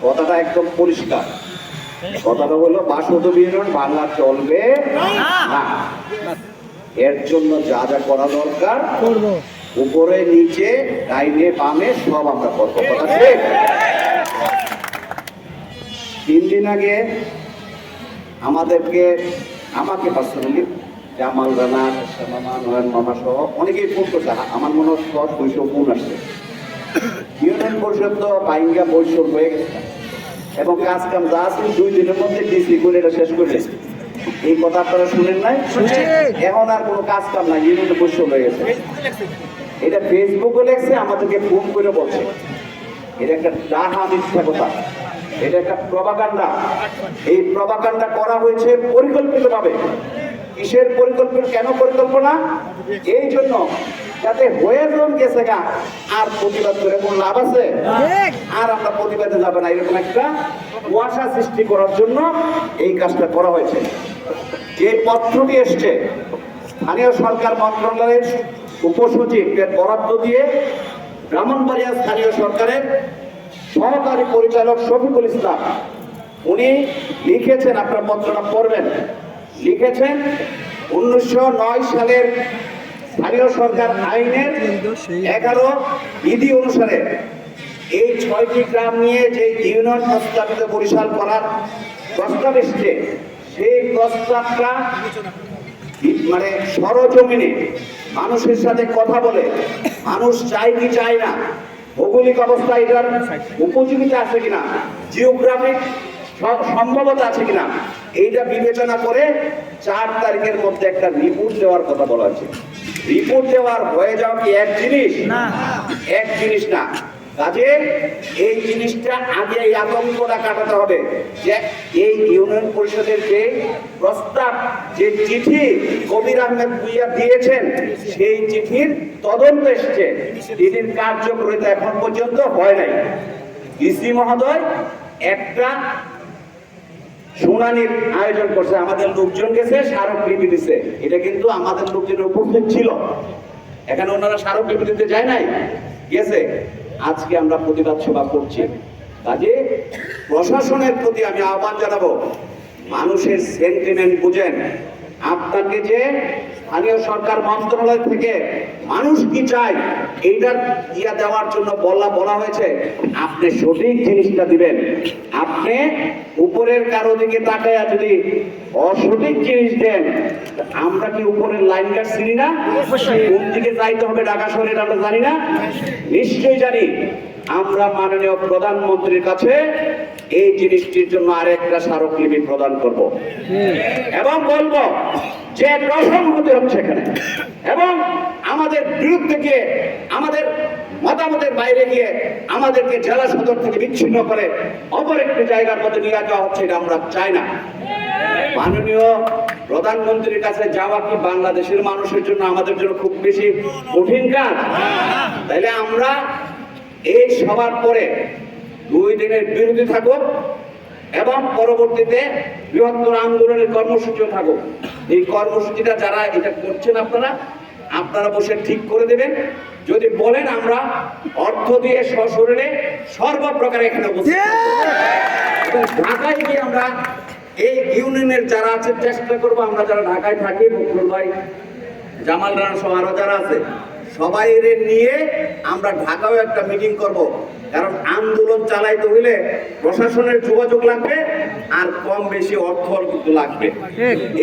কথাটা একদম পরিষ্কার। কথাটা হলো বাসন্তী ইউনিয়ন ভাঙা চলবে না। এর জন্য যা যা করা দরকার করবো, উপরে নিচে ডাইনে বামে সব আমরা করবো। কথা ঠিক। 3 দিন আগে আমাকে পার্সোনালি জামাল রানা, মামা, নয়ন মামা সহ অনেকেই ফোন করছে। আমার মনে হয় 100-200 ফোন আসছে। ইউনিয়ন পরিষদ তো বাইঙ্গা বৈষর হয়ে গেছে এবং কাজ কাম যা আছে 2 দিনের মধ্যে ডিসি করে এটা শেষ করে দিয়েছে। এই কথা আপনারা শুনেন নাই? এখন আর কোনো কাজ কাম নাই, ইউনিয়ন বৈষর হয়ে গেছে। এটা ফেসবুকে লেখছে, আমাদেরকে ফোন করে বলছে। এটা একটা ডাহা মিথ্যা কথা, এটা একটা প্রপাগান্ডা। এই প্রপাগান্ডা করা হয়েছে পরিকল্পিতভাবে। কিসের পরিকল্পনা, কেন পরিকল্পনা? এই জন্য যাতে হয়ে জন গেছে গা আর প্রতিবাদ করে কোন লাভ আছে? আর আমরা প্রতিবাদে যাবে না, এরকম একটা কুয়াশা সৃষ্টি করার জন্য এই কাজটা করা হয়েছে। যে পত্রটি এসছে স্থানীয় সরকার মন্ত্রণালয়ের উপসচিবের বরাদ্দ দিয়ে ব্রাহ্মণবাড়িয়া স্থানীয় সরকারের সহকারী পরিচালক শফিকুল ইসলাম উনি লিখেছেন, আপনার পত্রটা পড়বেন। লিখেছেন 1909 সালের স্থানীয় সরকার আইনের 11 বিধি অনুসারে এই 6টি গ্রাম নিয়ে যে ইউনিয়ন প্রস্তাবিত বরিশাল করার প্রস্তাব এসছে, সেই প্রস্তাবটা মানে সরজমিনে মানুষের সাথে কথা বলে, মানুষ চাই কি চায় না, ভৌগোলিক অবস্থা এটার উপযোগিতা আছে কিনা, জিওগ্রাফিক সম্ভবতা আছে কিনা, এইটা বিবেচনা করে 4 তারিখের মধ্যে একটা রিপোর্ট দেওয়ার কথা বলা হয়েছে। রিপোর্ট দেওয়ার হয়ে যাওয়া কি এক জিনিস না? এক জিনিস না। কাজে এই জিনিসটা আগে এই আতঙ্কটা কাটাতে হবে যে এই ইউনিয়ন পরিষদের যে প্রস্তাব, যে চিঠি কবির আহমেদ ভূঁইয়া দিয়েছেন, সেই চিঠির তদন্ত এসছে, চিঠির কার্যকারিতা এখন পর্যন্ত হয় নাই। ডিসি মহোদয় একটা শুনানির আয়োজন করছে, আমাদের লোকজন গেছে, স্মারকলিপি দিছে। এটা কিন্তু আমাদের লোকজনের উপস্থিত ছিল, এখানে ওনারা স্মারকলিপি দিতে যায় নাই, গেছে। আজকে আমরা প্রতিবাদ সভা করছি। কাজে প্রশাসনের প্রতি আমি আহ্বান জানাবো, মানুষের সেন্টিমেন্ট বুঝেন। আপনাকে যে স্থানীয় সরকার মন্ত্রণালয় থেকে মানুষ কি চায় এইটার ইয়া দেওয়ার জন্য বলা হয়েছে, আপনি সঠিক জিনিসটা দিবেন। আপনি উপরের কারো দিকে তাকায়া যদি অসঠিক জিনিস দেন, আমরা কি উপরের লাইন কাট চিনি না? কোন দিকে যাইতে হবে ঢাকা শহরে আমরা জানি না? নিশ্চয়ই জানি। আমরা মাননীয় প্রধানমন্ত্রীর কাছে এই জিনিসটির জন্য আরেকটা স্মারকলিপি প্রদান করব এবং বলবো যে প্রসঙ্গতি হচ্ছে এখানে, এবং আমাদের বিরুদ্ধে গিয়ে, আমাদের মতামতের বাইরে গিয়ে আমাদেরকে জেলা সদর থেকে বিচ্ছিন্ন করে অপর একটি জায়গার মধ্যে নিয়ে যাওয়া হচ্ছে, এটা আমরা চাই না। মাননীয় প্রধানমন্ত্রীর কাছে যাওয়া কি বাংলাদেশের মানুষের জন্য, আমাদের জন্য খুব বেশি কঠিন কাজ? তাইলে আমরা এই সবার পরে 2 দিনের বিরতি থাকুক এবং পরবর্তীতে বৃহত্তর আন্দোলনের কর্মসূচিও থাকুক। এই কর্মসূচিটা যারা এটা করছেন আপনারা বসে ঠিক করে দেবেন। যদি বলেন আমরা অর্থ দিয়ে সশরীরে সর্বপ্রকার এখানে ঢাকায় গিয়ে আমরা এই ইউনিয়নের যারা আছে চেষ্টা করবো, আমরা যারা ঢাকায় থাকি, বকুল ভাই, জামাল রানা সহ আরো যারা আছে সবাই নিয়ে আমরা ঢাকাও একটা মিটিং করব। কারণ আন্দোলন চালাইতে হইলে প্রশাসনের যোগাযোগ লাগবে আর কম বেশি অর্থ কিন্তু লাগবে।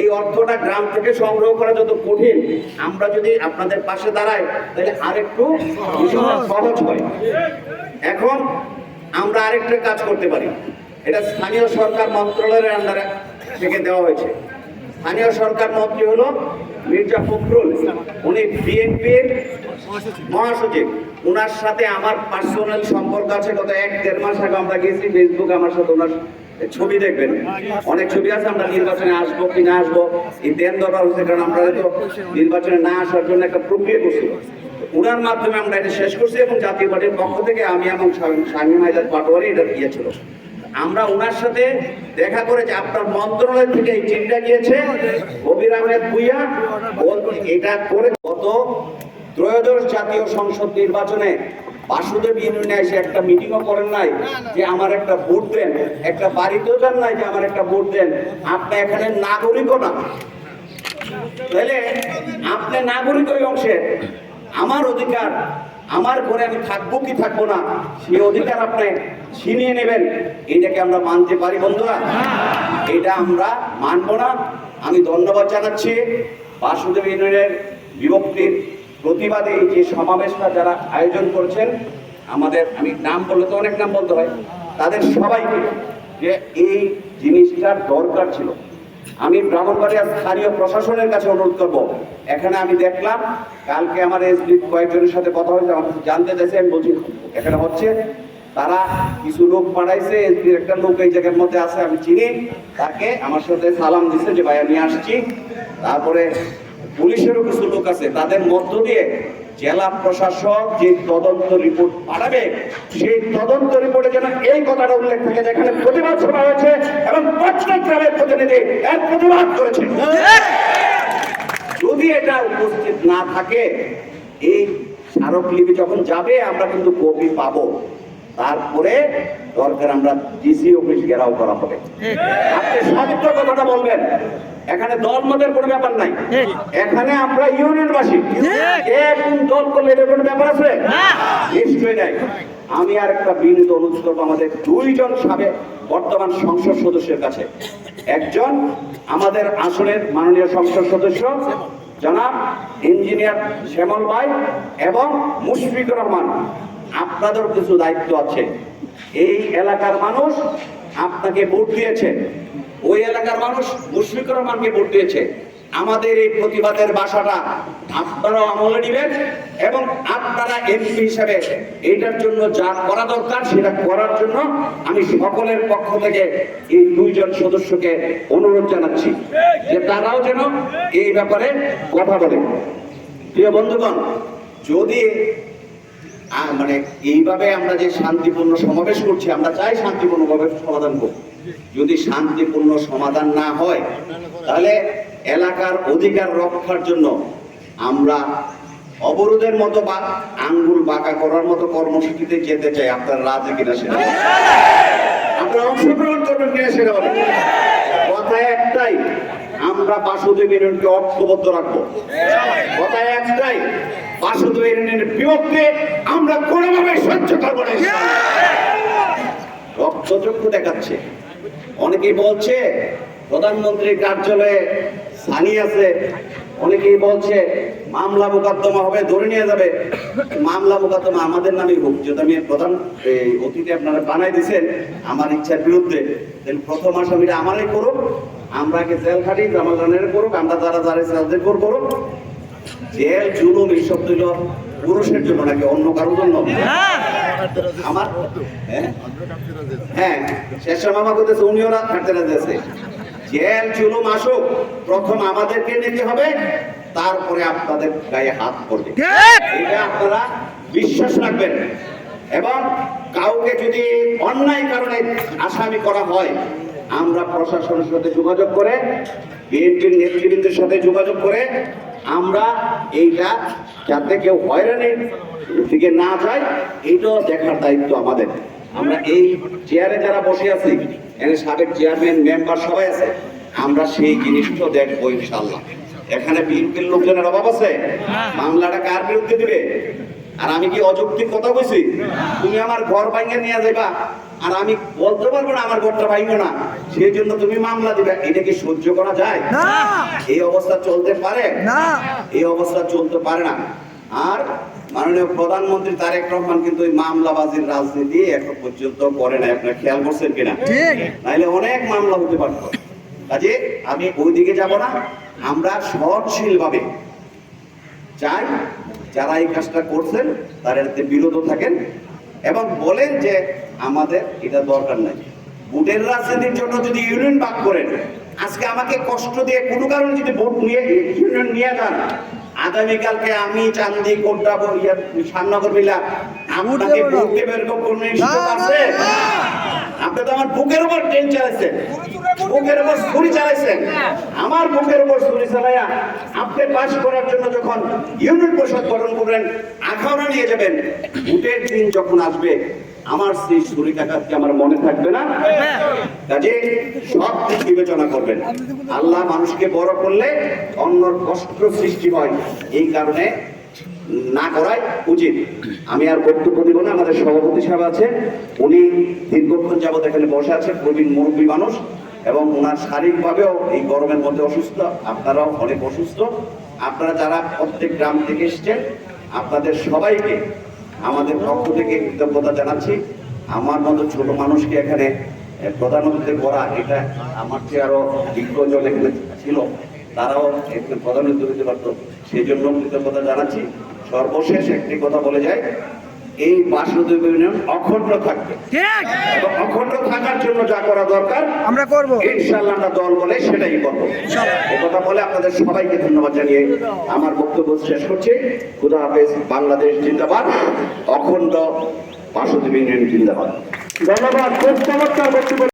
এই অর্থটা গ্রাম থেকে সংগ্রহ করা যত কঠিন, আমরা যদি আপনাদের পাশে দাঁড়াই তাহলে আরেকটু সহজ হয়। এখন আমরা আরেকটা কাজ করতে পারি, এটা স্থানীয় সরকার মন্ত্রণালয়ের আন্ডারে থেকে দেওয়া হয়েছে। স্থানীয় সরকার মন্ত্রী হলো মির্জা ফখরুল, উনি বিএনপির মহাসচিব। ওনার সাথে আমার পার্সোনাল সম্পর্ক আছে। গত 1-1.5 মাস আগে আমরা গেছি, ফেসবুকে আমার সাথে ওনার ছবি দেখবেন, অনেক ছবি আছে। আমরা নির্বাচনে আসবো কি না আসবো এই দেন দরবার হচ্ছে, কারণ আমরা তো নির্বাচনে না আসার জন্য একটা প্রক্রিয়া করছিল। ওনার মাধ্যমে আমরা এটা শেষ করছি এবং জাতীয় পার্টির পক্ষ থেকে আমি এবং শামীম হায়দার পাটোয়ারি এটা দিয়েছিল। আমরা ওনার সাথে দেখা করে যে আপনার মন্ত্রণালয় থেকে এই চিঠিটা গিয়েছে, কবির আহমেদ ভূঁইয়া এটা করে গত 13শ জাতীয় সংসদ নির্বাচনে বাসুদেব ইউনিয়নে এসে একটা মিটিংও করেন নাই যে আমার একটা ভোট দেন, একটা বাড়িতেও যান নাই যে আমার একটা ভোট দেন। আপনি এখানে নাগরিকও না, তাহলে আপনি নাগরিক ওই অংশে আমার অধিকার, আমার ঘরে আমি থাকবো কি থাকবো না সেই অধিকার আপনি ছিনিয়ে নেবেন, এটাকে আমরা মানতে পারি বন্ধুরা? এটা আমরা মানবো না। আমি ধন্যবাদ জানাচ্ছি বাসুদেব ইউনিয়নের বিভক্তির প্রতিবাদে এই যে সমাবেশটা যারা আয়োজন করেছেন, আমাদের আমি নাম বললে তো অনেক নাম বলতে হয়, তাদের সবাইকে যে এই জিনিসটার দরকার ছিল। আমি ব্রাহ্মণবাড়িয়া স্থানীয় প্রশাসনের কাছে অনুরোধ করবো, এখানে আমি দেখলাম কালকে আমার এসপি কয়েকজনের সাথে কথা হয়েছে, আমার জানতে চাইছে, আমি বলছি এখানে হচ্ছে তারা কিছু লোক পাঠাইছে, এসপির একটা লোক এই জায়গার মধ্যে আছে আমি চিনি, তাকে আমার সাথে সালাম দিচ্ছে যে ভাই আমি আসছি। তারপরে পুলিশেরও কিছু লোক আছে, তাদের মধ্য দিয়ে জেলা প্রশাসক যে তদন্ত রিপোর্ট পাঠাবে সেই তদন্ত রিপোর্টে যেন এই কথাটা উল্লেখ থাকে যেখানে প্রতিবাদ সভা হয়েছে এবং প্রত্যেক গ্রামের প্রতিনিধি এর প্রতিবাদ করেছে। যদি এটা উপস্থিত না থাকে, এই স্মারকলিপি যখন যাবে আমরা কিন্তু কপি পাবো, তারপরে দরকার আমরা ডিসি অফিস ঘেরাও করা হবে। আপনি সত্য কথাটা বলবেন, এখানে দল মতের কোনো ব্যাপার নাই, এখানে আমরা ইউনিয়নবাসী, কোন দল করলে এটার কোনো ব্যাপার আছে? নিশ্চয়ই নাই। আমি আর একটা বিনীত অনুরোধ করবো আমাদের দুইজন সাবেক বর্তমান সংসদ সদস্যের কাছে, একজন আমাদের আসনের মাননীয় সংসদ সদস্য জনাব ইঞ্জিনিয়ার শ্যামল ভাই এবং মুশফিকুর রহমান, আপনাদের কিছু দায়িত্ব আছে। এই এলাকার মানুষ আপনাকে ভোট দিয়েছে, ওই এলাকার মানুষ মুশফিকুর রহমানকে ভোট দিয়েছে। আমাদের এই প্রতিবাদের ভাষাটা আপনারাও আমলে নেবেন এবং আপনারা এমপি হিসেবে এটার জন্য যা করা দরকার সেটা করার জন্য আমি সকলের পক্ষ থেকে এই দুইজন সদস্যকে অনুরোধ জানাচ্ছি যে তারাও যেন এই ব্যাপারে কথা বলে। প্রিয় বন্ধুগণ, যদি মানে এইভাবে আমরা যে শান্তিপূর্ণ সমাবেশ করছি, আমরা চাই শান্তিপূর্ণভাবে সমাধান করব। যদি শান্তিপূর্ণ সমাধান না হয় তাহলে এলাকার অধিকার রক্ষার জন্য আমরা অবরোধের মতো বা আঙ্গুল বাঁকা করার মতো কর্মসূচিতে যেতে চাই। আপনার রাজি কিনা সেটা আপনারা অংশগ্রহণ করবেন কিনা সেটা বলেন। কথা একটাই, আমরা বাসুদেব ইউনিয়নকে ঐক্যবদ্ধ রাখবো। কথা একটাই, বাসুদেব ইউনিয়নের বিভক্তি আমরা কোনোভাবে সহ্য করবো না। রক্তচক্ষু দেখাচ্ছে, অনেকেই বলছে প্রধানমন্ত্রীর কার্যালয়ে সানি আছে, অনেকেই বলছে মামলা মোকদ্দমা হবে, ধরে নিয়ে যাবে। মামলা মোকদ্দমা আমাদের নামেই হোক, যেটা আমি প্রধান অতিথি আপনারা বানাই দিচ্ছেন আমার ইচ্ছার বিরুদ্ধে, তাহলে প্রথম আসামিটা আমারই করুক, আমরা আগে জেল খাটি, জামাল রানের করুক, আমরা যারা যারা জেল করুক। জেল জুলুম এইসব দিল পুরুষের জন্য নাকি অন্য কারোর জন্য? আমার হ্যাঁ শেষের মামা করতেছে, উনিও রাত খাটতে রাখতেছে। জেল জুলুম আসুক, প্রথম আমাদেরকে নিতে হবে, তারপরে আপনাদের গায়ে হাত পড়বে। এটা আপনারা বিশ্বাস রাখবেন। এবং কাউকে যদি অন্যায় কারণে আসামি করা হয়, আমরা প্রশাসনের সাথে যোগাযোগ করে, বিএনপির নেতৃবৃন্দের সাথে যোগাযোগ করে আমরা এইটা যাতে কেউ হয়রানির দিকে না যায় এইটাও দেখার দায়িত্ব আমাদের। আমরা এই চেয়ারে যারা বসে আছি, এখানে সাবেক চেয়ারম্যান মেম্বার সবাই আছে, আমরা সেই জিনিসটাও দেখবো ইনশাল্লাহ। এখানে বিএনপির লোকজনের অভাব আছে? মামলাটা কার বিরুদ্ধে দিবে? আর আমি কি অযৌক্তিক কথা বলছি? তুমি আমার ঘর ভাঙিয়ে নিয়ে যাবা আর আমি বলতে পারবো না আমার ঘরটা ভাঙবো না, সেই জন্য তুমি মামলা দিবে, এটা কি সহ্য করা যায়? এই অবস্থা চলতে পারে না, এই অবস্থা চলতে পারে না। আর মাননীয় প্রধানমন্ত্রী তারেক রহমান কিন্তু ওই মামলাবাজির রাজনীতি এখন পর্যন্ত করে না, আপনারা খেয়াল করছেন কিনা? নাইলে অনেক মামলা হতে পারত। কাজে আমি ওইদিকে যাব না, আমরা সহনশীল ভাবে চাই যারা এই কাজটা করছেন তারা এতে বিরত থাকেন এবং বলেন যে আমাদের এটা দরকার নাই। ভোটের রাজনীতির জন্য যদি ইউনিয়ন ভাগ করেন, আজকে আমাকে কষ্ট দিয়ে কোনো কারণে যদি ভোট নিয়ে ইউনিয়ন নিয়ে যান, আগামীকালকে আমি চান্দি কোটটা শ্যামনগর মিলা আপনাকে ভোট দেবে এরকম কোন নিশ্চিত আছে? আপনি তো আমার বুকের উপর ট্রেন চালাইছেন, বুকের উপর ছুরি চালাইছেন। আমার বুকের উপর ছুরি চালাইয়া আপনি পাস করার জন্য যখন ইউনিয়ন পরিষদ গঠন করবেন, আখাউড়া নিয়ে যাবেন, ভোটের দিন যখন আসবে আমার সেই ছুরিকাঘাতকে আমার মনে থাকবে না। কাজে সব দিক বিবেচনা করবেন। আল্লাহ মানুষকে বড় করলে অন্যর কষ্ট সৃষ্টি হয়, এই কারণে না করাই উচিত। আমি আর বক্তব্য দিব না। আমাদের সভাপতি সাহেব আছেন, উনি দীর্ঘক্ষণ যাবত এখানে বসে আছেন, প্রবীণ মুরব্বী মানুষ, এবং ওনার শারীরিকভাবেও এই গরমের মধ্যে অসুস্থ, আপনারাও অনেক অসুস্থ। আপনারা যারা প্রত্যেক গ্রাম থেকে এসছেন, আপনাদের সবাইকে আমাদের পক্ষ থেকে কৃতজ্ঞতা জানাচ্ছি। আমার মতো ছোট মানুষকে এখানে প্রধানমন্ত্রী করা, এটা আমার চেয়ে আরো বিজ্ঞজন এখানে ছিল, তারাও এখানে প্রধানমন্ত্রী হতে পারতো, সেই জন্য কৃতজ্ঞতা জানাচ্ছি। সর্বশেষ একটি কথা বলে যায়, এই বাসুদেব ইউনিয়ন অখণ্ড থাকবে, এবং অখণ্ড থাকার জন্য যা করা দরকার আমরা করব ইনশাআল্লাহ। আমরা দল বলে সেটাই করবো। এই কথা বলে আপনাদের সবাইকে ধন্যবাদ জানিয়ে আমার বক্তব্য শেষ করছি। খুদা হাফেজ। বাংলাদেশ জিন্দাবাদ, অখণ্ড বাসুদেব ইউনিয়ন জিন্দাবাদ। ধন্যবাদ। খুব চমৎকার বক্তব্য।